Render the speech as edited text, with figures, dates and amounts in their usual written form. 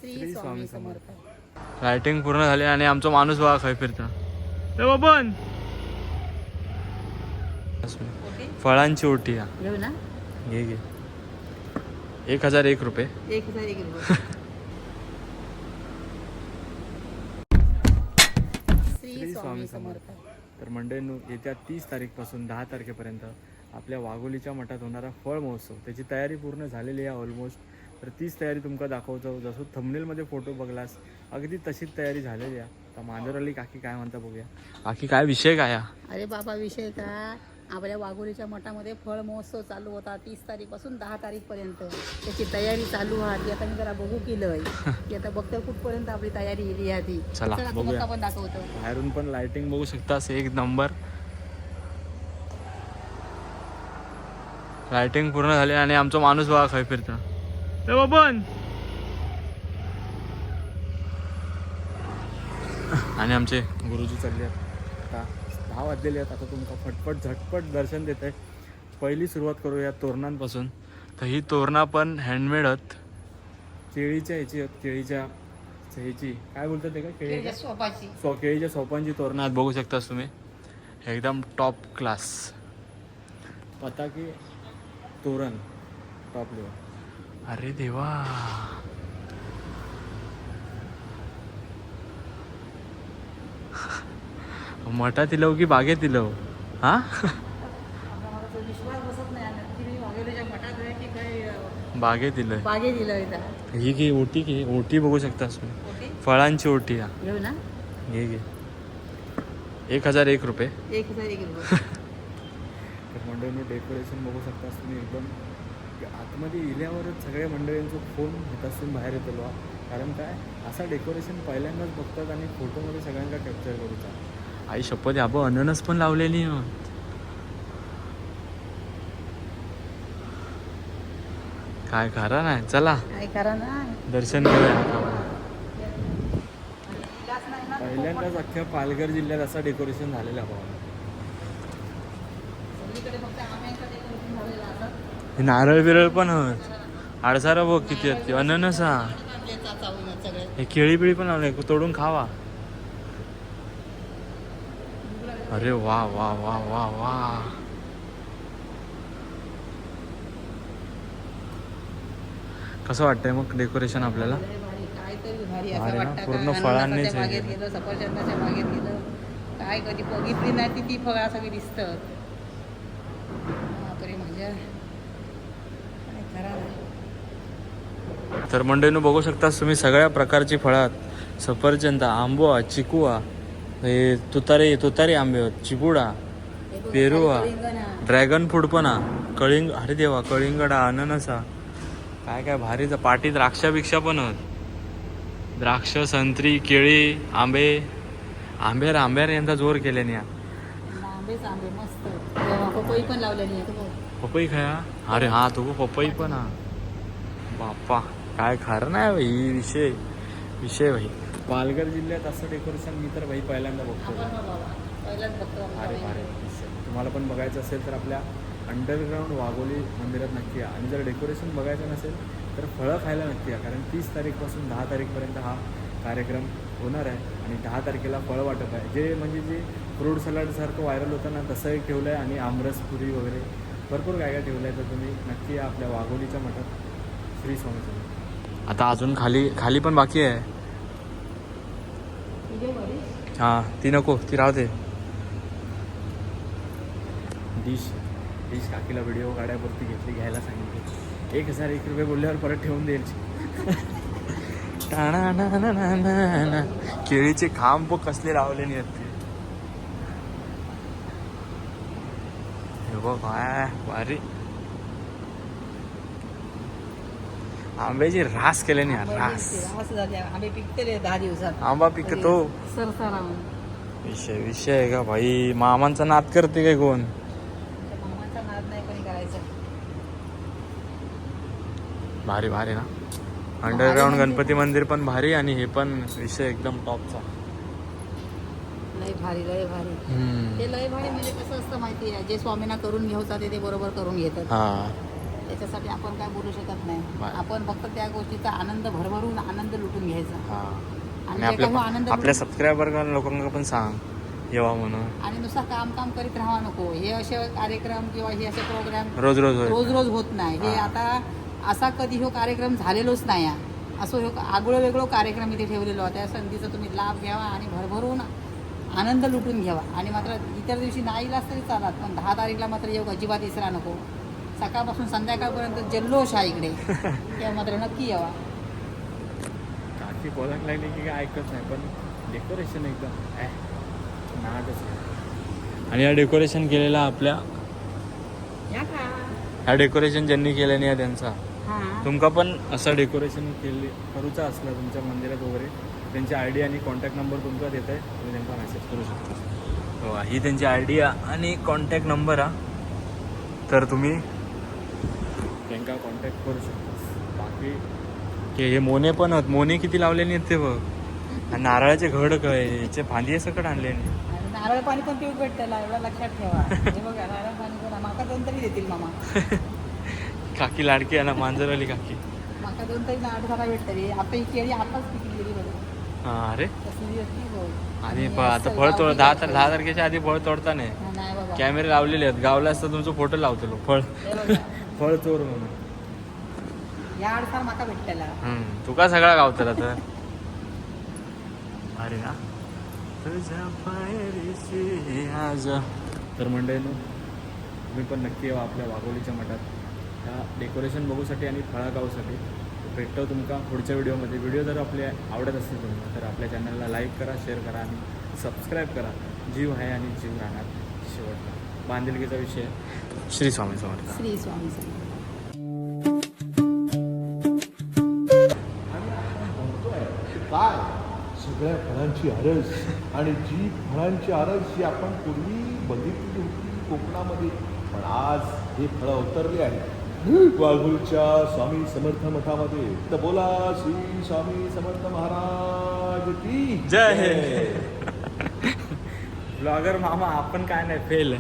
Shri Swami Samarth. Lighting पूर्ण झाली आणि आमचा माणूस बघा खाय फिरता. पण फळांची ओटी घेऊ ना. घे घे. 1001 रुपये. 1001 रुपये. श्री स्वामी समर्थ. तर मंडळींनो, येत्या 30 तारीखपासून 10 तारखेपर्यंत आपल्या वाघोलीच्या मठात होणारा फळ महोत्सव त्याची तयारी पूर्ण झालेली आहे ऑलमोस्ट. तर तीच तयारी तुमका दाखवतो. जसं थंबनेलमध्ये फोटो बघलास अगदी तशीच तयारी झालेली आहे. तर मांजरवाली काकी काय म्हणता बघूया. काकी काय विषय काय आहे? अरे बाबा, विषय का, आपल्या वाघोलीच्या मठामध्ये फळ महोत्सव चालू होता 30 तारीखपासून 10 तारीखपर्यंत. त्याची तयारी चालू आहे. ती आता मी जरा बघू केलंय. ती आता बघतो कुठपर्यंत आपली तयारी गेली आहे ती. चला बघूया. आपण दाखवतो. बाहेरून पण लाइटिंग बघू शकतास, एक नंबर. लाइटिंग पूर्ण झाली आणि आमचा माणूस बघा खाय फिरता. पण आणि आमचे गुरुजी चालले आहेत. आता 10 वाजलेले आहेत. आता तुमका फटफट झटपट दर्शन देत आहे. पहिली सुरुवात करूया तोरणांपासून. तर ही तोरणा पण हँडमेड आहेत. केळीच्या ह्याची आहेत. केळीच्या ह्याची काय बोलतात ते का, केळीच्या सोपांची तोरणं आहेत. बघू शकतास तुम्ही, एकदम टॉप क्लास पताकी तोरण टॉप लेवल. अरे देवा, मठात इलव की बागेत इलव? हा, विश्वास बसत नाही वाघोलीच्या मठात आहे की काय बागेत दिलं. ही की ओटी की ओटी बघू शकतास तुम्ही, फळांची ओटी. घेऊ ना. घे घे. 1001 रुपये. 1001 रुपये. तर मंडळींनी डेकोरेशन बघू शकतास तुम्ही. एकदम आतमध्ये इल्यावरच सगळ्या मंडळींचं फोन हातासून बाहेर येतो बा. कारण काय, असा डेकोरेशन पहिल्यांदाच बघतात आणि फोटोमध्ये सगळ्यांना कॅप्चर करूचा. आई शपथ, आपण अननस पण लावलेली. काय खरा नाही. चला काय करा ना, दर्शन घेऊया. पहिल्यांदाच अख्ख्या पालघर जिल्ह्यात असं डेकोरेशन झालेलं आहे. नारळ बिरळ पण आडसारा बघ किती आहेत. अननस, हे केळी बिळी पण लावले, तोडून खावा. अरे वा वा वा वा वा. कसं वाटतंय मग डेकोरेशन आपल्याला? भारी ना, पूर्ण फळांनीच बागेत गेलं, सफरचंदाच्या बागेत गेलं, काय कधी बघितली नाही ती फळं सगळी दिसतात. माझ्या तर मंडळीनं बघू शकतास तुम्ही, सगळ्या प्रकारची फळं, सफरचंद, आंबो, चिकू, हे तुतारी आंबे आहेत, चिबुडा, पेरू, ड्रॅगन फ्रूट पण, कळिंग, अरे देवा, कळिंगडा, अननसा, काय काय भारीचा पाटी. द्राक्षाभिक्षा पण आहेत. द्राक्ष, संत्री, केळी, आंब्यावर यंदा जोर केल्याने. आंबे मस्त. पपई पण लावलेली आहे. पपई खाया. अरे हा, तो पपई पण. बाप्पा, काय खरं नाही भाई. विषय भाई. पालघर जिल्ह्यात असं डेकोरेशन मी तर भाई पहिल्यांदा बघतो. अरे भारी. तुम्हाला पण बघायचं असेल तर आपल्या अंडरग्राऊंड वाघोली मंदिरात नक्की या. आणि जर डेकोरेशन बघायचं नसेल तर फळं खायला नक्की या. कारण 30 तारीखपासून 10 तारीखपर्यंत हा कार्यक्रम होणार आहे. आणि 10 तारखेला फळं वाटप आहे. जे फ्रूट सलाडसारखं व्हायरल होतं ना, तसं एक ठेवलं आहे. आणि आमरस पुरी वगैरे भरपूर काय ठेवलं आहे. तर तुम्ही नक्की या आपल्या वाघोलीच्या मठात. श्री स्वामी समर्थ. आता अजून खाली पण बाकी आहे. हां, ती नको, ती राहते. डिश काकीला व्हिडिओ काढायपुरती घेतली, घ्यायला सांगितली. 1001 रुपये बोलल्यावर परत ठेवून द्यायची. केळीचे खांब कसले लावले नाही आहेत ते. हे बघ काय भारी. आंब्याची रास केले नाही. रास आंबे पिकते 10 दिवसात. आंबा पिकतो. विषय आहे का भाई. मामांचा नाद करते काय कोण? मामाचा नाद नाही कोणी करायचं. भारी ना. अंडरग्राऊंड गणपती मंदिर पण भारी. आणि हे पण विषय एकदम टॉपचा. लय भारी. ते लय भारी म्हणजे कसं असतं माहिती आहे, जे स्वामींना करून घेऊचा ते बरोबर करून घेतात. त्याच्यासाठी आपण काय बोलू शकत नाही. आपण फक्त त्या गोष्टीचा आनंद भरभरून आनंद लुटून हा आणि जे काही आनंद आपल्या सबस्क्रायबर लोकांना पण सांग येवा म्हणून. आणि नुसतं काम करीत राहावं नको. हे असे कार्यक्रम किंवा हे असे प्रोग्राम रोज रोज होत नाही. हे हा. आता असा कधी हो कार्यक्रम झालेलोच नाही आहे. असं हो आगळं वेगळं कार्यक्रम इथे ठेवलेलो आहे. त्या संधीचा तुम्ही लाभ घ्यावा आणि भरभरून आनंद लुटून घ्यावा. आणि मात्र इतर दिवशी नाही इलाच तरी चालत, पण 10 तारीखला मात्र येऊ अजिबात इसरा नको. सकाळपासून संध्याकाळपर्यंत जल्लोष आहे इकडे. तेव्हा मात्र नक्की यावा. काकी बोलायला लागली की काय ऐकत नाही, पण डेकोरेशन एकदम नाटच आहे. आणि या डेकोरेशन केलेला आपल्या या का ह्या डेकोरेशन ज्यांनी केलं नाही त्यांचा हां तुमका पण असं डेकोरेशन करूचा असलं तुमच्या मंदिरात वगैरे, त्यांची आय डी आणि कॉन्टॅक्ट नंबर तुमचा देत आहे, तुम्ही त्यांना मेसेज करू शकता. हो, ही त्यांची आय डी आणि कॉन्टॅक्ट नंबर तर तुम्ही त्यांना कॉन्टॅक्ट करू शकता. बाकी की हे मोने पण आहेत. मोने किती लावले नाहीत ते बघ. आणि नारळाचे घड काय याचे फांदी सकट आणले नाही. आणि नारळ पाणी पण पिऊ भेटतेला एवढा लक्षात ठेवा. हे बघा नारळ पाणी पण माका 2 तरी देतील मामा. काकी लाडकी आहे ना, मांजरवाली काकी. माका 2 तरी नारळ झाला भेटतली. आता ही केळी आताच पिकलेली बघा. हा अरे कसली असती बघ. आणि आता फळ तोड 10 तारखेच्या आधी फळ तोडता नाही. नाही बाबा. कॅमेरे लावलेले आहेत. गावला असतं तुमचं फोटो लावतो फळ हे बघा. फळ चोर म्हणून. या अडसार माका भेटलेला. तुका सगळा गावतला तर अरे ना तुझ्या पायरीशी आज. तर मंडळींनो तुम्ही पण नक्की यावं आपल्या वाघोलीच्या मठात ह्या डेकोरेशन बघूसाठी आणि फळा गावसाठी. भेटतो तुमका पुढच्या व्हिडिओमध्ये. व्हिडिओ जर आपले आवडत असतील तुम्हाला तर आपल्या चॅनलला लाईक करा, शेअर करा आणि सबस्क्राईब करा. जीव आहे आणि जीव राहणार शेवटला. बांधिलकीचा विषय. श्री स्वामी समर्थ. श्री स्वामी समर्थ. काय सगळ्या फळांची आरस आणि जी फळांची आरस ही आपण पूर्वी बघितली होती कोकणामध्ये, पण आज हे फळं अवतरले आहेत वाघूलच्या स्वामी समर्थ मठामध्ये. तर बोला श्री स्वामी समर्थ महाराज की जय. ब्लॉगर मामा आपण काय नाही फेल.